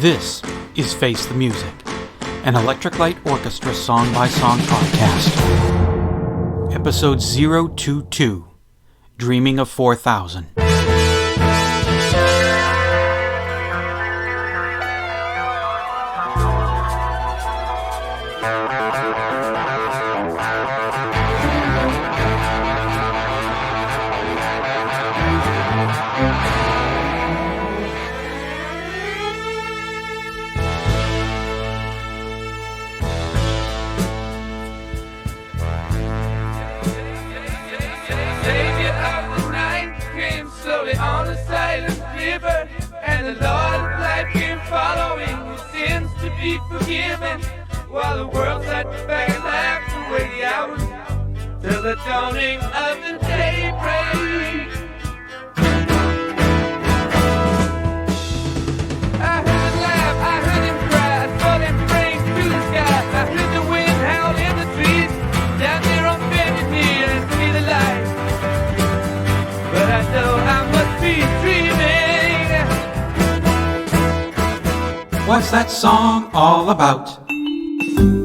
This is Face the Music, an Electric Light Orchestra song-by-song podcast. Episode 022, Dreaming of 4000. While the world sat back and laughed away the hours till the dawning of the daybreak. I heard him laugh, I heard him cry, I saw them springs to the sky. I heard the wind howl in the trees, down there on bended knee and see the light. But I know I must be dreaming. What's that song all about?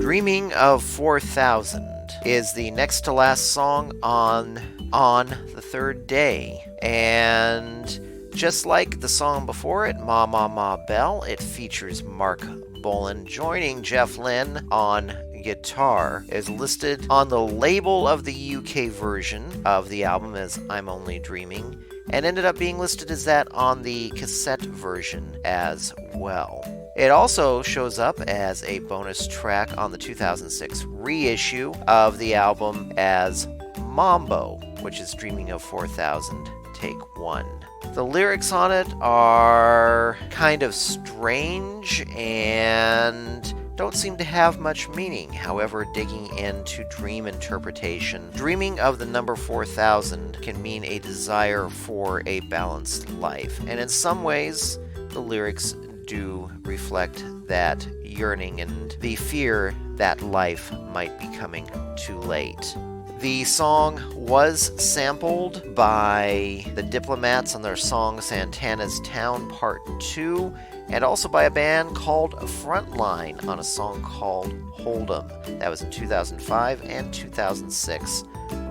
Dreaming of 4000 is the next to last song on the third day. And just like the song before it, Ma Ma Ma Bell, it features Mark Bolan joining Jeff Lynne on guitar. It is listed on the label of the UK version of the album as I'm Only Dreaming, and ended up being listed as that on the cassette version as well. It also shows up as a bonus track on the 2006 reissue of the album as Mambo, which is Dreaming of 4000, Take 1. The lyrics on it are kind of strange and don't seem to have much meaning. However, digging into dream interpretation, dreaming of the number 4000 can mean a desire for a balanced life. And in some ways, the lyrics do reflect that yearning and the fear that life might be coming too late. The song was sampled by the Diplomats on their song Santana's Town Part 2, and also by a band called Frontline on a song called Hold 'Em. That was in 2005 and 2006,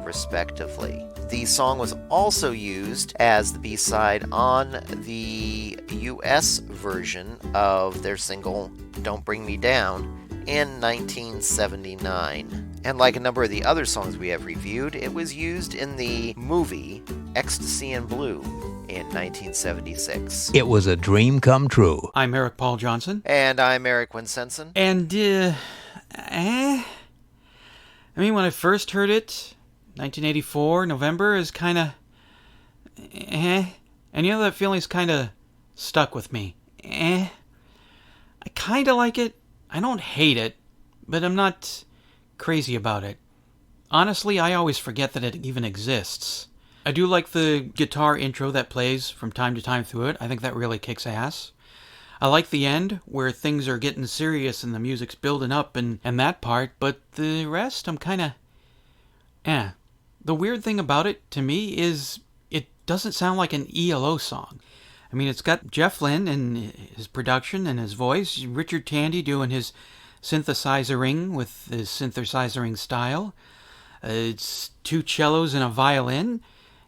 respectively. The song was also used as the B-side on the US version of their single Don't Bring Me Down in 1979. And like a number of the other songs we have reviewed, it was used in the movie Ecstasy in Blue in 1976. It was a dream come true. I'm Eric Paul Johnson. And I'm Eric Winsenson. And, I mean, when I first heard it, 1984, November, is kind of, And that feeling's kind of stuck with me. I kind of like it. I don't hate it, but I'm not crazy about it. Honestly, I always forget that it even exists. I do like the guitar intro that plays from time to time through it. I think that really kicks ass. I like the end, where things are getting serious and the music's building up and that part, but the rest, I'm kind of, The weird thing about it, to me, is it doesn't sound like an E.L.O. song. I mean, it's got Jeff Lynne and his production and his voice, Richard Tandy doing his synthesizering with his synthesizing style. It's two cellos and a violin.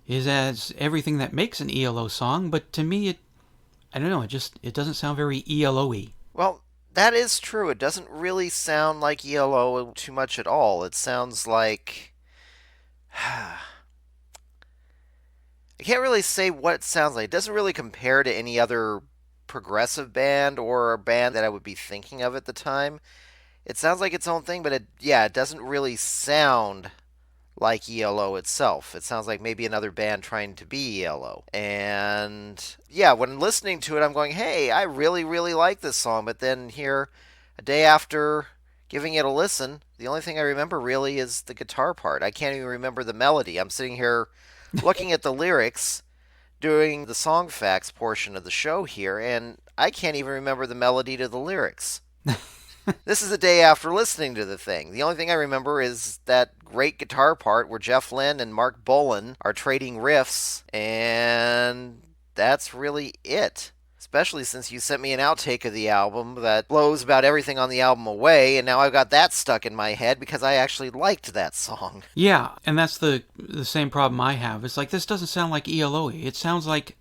It has everything that makes an E.L.O. song, but to me, it doesn't sound very E.L.O.y. Well, that is true. It doesn't really sound like E.L.O. too much at all. It sounds like... I can't really say what it sounds like. It doesn't really compare to any other progressive band or a band that I would be thinking of at the time. It sounds like its own thing, but it doesn't really sound like E.L.O. itself. It sounds like maybe another band trying to be E.L.O. And when listening to it, I'm going, hey, I really, really like this song. But then here, a day after giving it a listen, the only thing I remember really is the guitar part. I can't even remember the melody. I'm sitting here looking at the lyrics, doing the song facts portion of the show here, and I can't even remember the melody to the lyrics. This is the day after listening to the thing. The only thing I remember is that great guitar part where Jeff Lynne and Mark Bolan are trading riffs, and that's really it. Especially since you sent me an outtake of the album that blows about everything on the album away, and now I've got that stuck in my head because I actually liked that song. Yeah, and that's the same problem I have. It's like, this doesn't sound like E.L.O. It sounds like...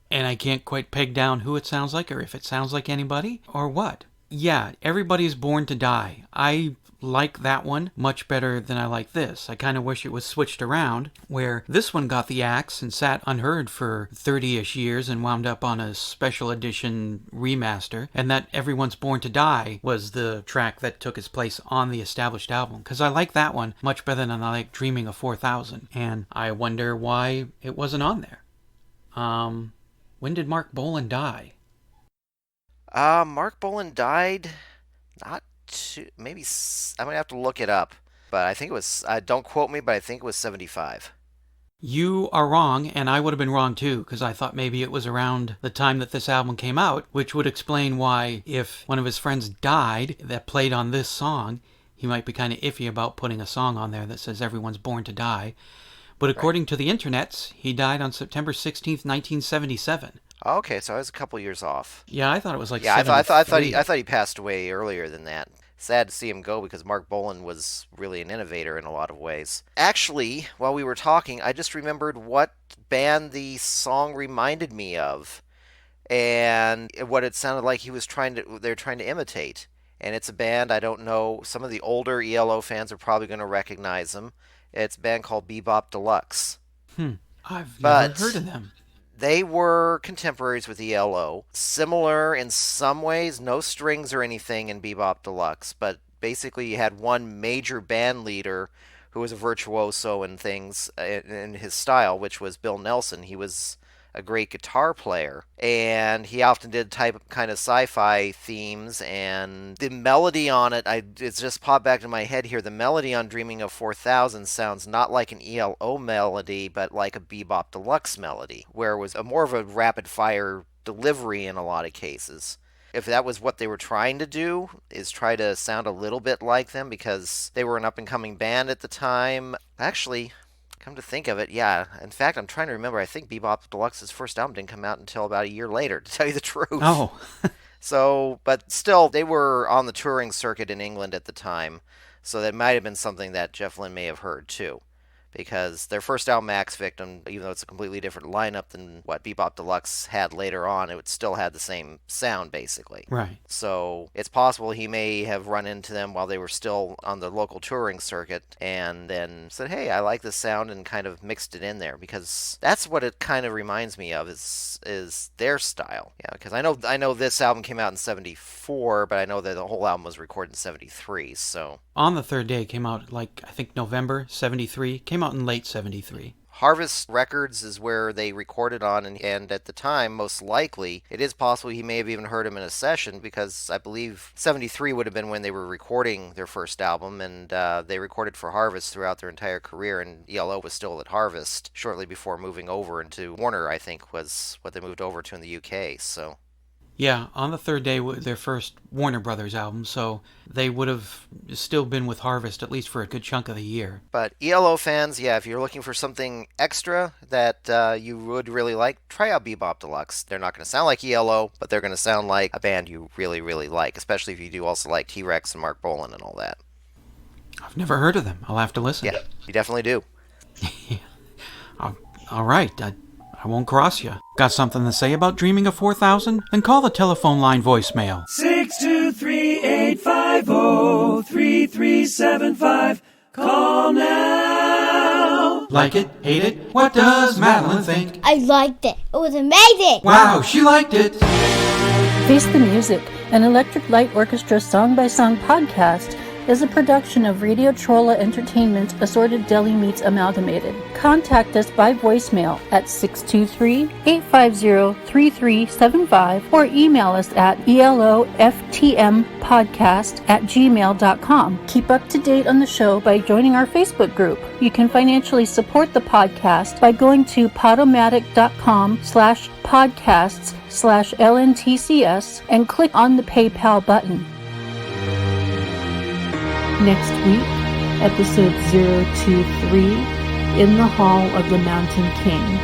And I can't quite peg down who it sounds like, or if it sounds like anybody, or what. Yeah, Everybody's Born to Die. I like that one much better than I like this. I kind of wish it was switched around, where this one got the axe and sat unheard for 30-ish years and wound up on a special edition remaster, and that Everyone's Born to Die was the track that took its place on the established album, because I like that one much better than I like Dreaming of 4000, and I wonder why it wasn't on there. When did Mark Bolan die? Mark Bolan died not too, maybe, I'm going to have to look it up, but I think it was, don't quote me, but I think it was 75. You are wrong, and I would have been wrong too, because I thought maybe it was around the time that this album came out, which would explain why, if one of his friends died that played on this song, he might be kind of iffy about putting a song on there that says Everyone's Born to Die. But according to the internets, he died on September 16th, 1977. Okay, so I was a couple years off. Yeah, I thought it was like I 73. thought he passed away earlier than that. Sad to see him go because Mark Bolan was really an innovator in a lot of ways. Actually, while we were talking, I just remembered what band the song reminded me of, and what it sounded like they're trying to imitate. And it's a band, I don't know, some of the older E.L.O. fans are probably going to recognize them. It's a band called Bebop Deluxe. I've never heard of them. They were contemporaries with E.L.O. Similar in some ways, no strings or anything in Bebop Deluxe, but basically you had one major band leader who was a virtuoso in things in his style, which was Bill Nelson. He was a great guitar player, and he often did kind of sci-fi themes, and the melody on it, it's just popped back to my head here. The melody on Dreaming of 4000 sounds not like an E.L.O. melody, but like a Bebop Deluxe melody, where it was more of a rapid-fire delivery in a lot of cases. If that was what they were trying to do, is try to sound a little bit like them, because they were an up-and-coming band at the time. Actually, come to think of it, yeah. In fact, I'm trying to remember. I think Bebop Deluxe's first album didn't come out until about a year later, to tell you the truth. Oh. So, but still, they were on the touring circuit in England at the time, so that might have been something that Jeff Lynne may have heard, too. Because their first album, Max Victim, even though it's a completely different lineup than what Bebop Deluxe had later on, it still had the same sound, basically. Right. So it's possible he may have run into them while they were still on the local touring circuit and then said, hey, I like this sound, and kind of mixed it in there, because that's what it kind of reminds me of, is their style. Yeah, because I know this album came out in 74, but I know that the whole album was recorded in 73, so... On the Third Day came out, I think November 73. Came out in late 73. Harvest Records is where they recorded on, and at the time, most likely, it is possible he may have even heard him in a session, because I believe 73 would have been when they were recording their first album, and they recorded for Harvest throughout their entire career, and E.L.O. was still at Harvest shortly before moving over into Warner, I think, was what they moved over to in the UK, so... Yeah, On the Third Day was their first Warner Brothers album, so they would have still been with Harvest at least for a good chunk of the year. But E.L.O. fans, yeah, if you're looking for something extra that you would really like, try out Bebop Deluxe. They're not going to sound like E.L.O., but they're going to sound like a band you really, really like, especially if you do also like T-Rex and Mark Bolan and all that. I've never heard of them. I'll have to listen. Yeah, you definitely do. All right, I won't cross you. Got something to say about Dreaming of 4000? Then call the telephone line voicemail. 623-850-3375. Call now. Like it? Hate it? What does Madeline think? I liked it. It was amazing. Wow, she liked it. Face the Music, an Electric Light Orchestra song-by-song podcast, is a production of Radio Trolla Entertainment Assorted Deli Meats Amalgamated. Contact us by voicemail at 623-850-3375 or email us at eloftmpodcast@gmail.com. Keep up to date on the show by joining our Facebook group. You can financially support the podcast by going to podomatic.com/podcasts/LNTCS and click on the PayPal button. Next week, episode 023, In the Hall of the Mountain King.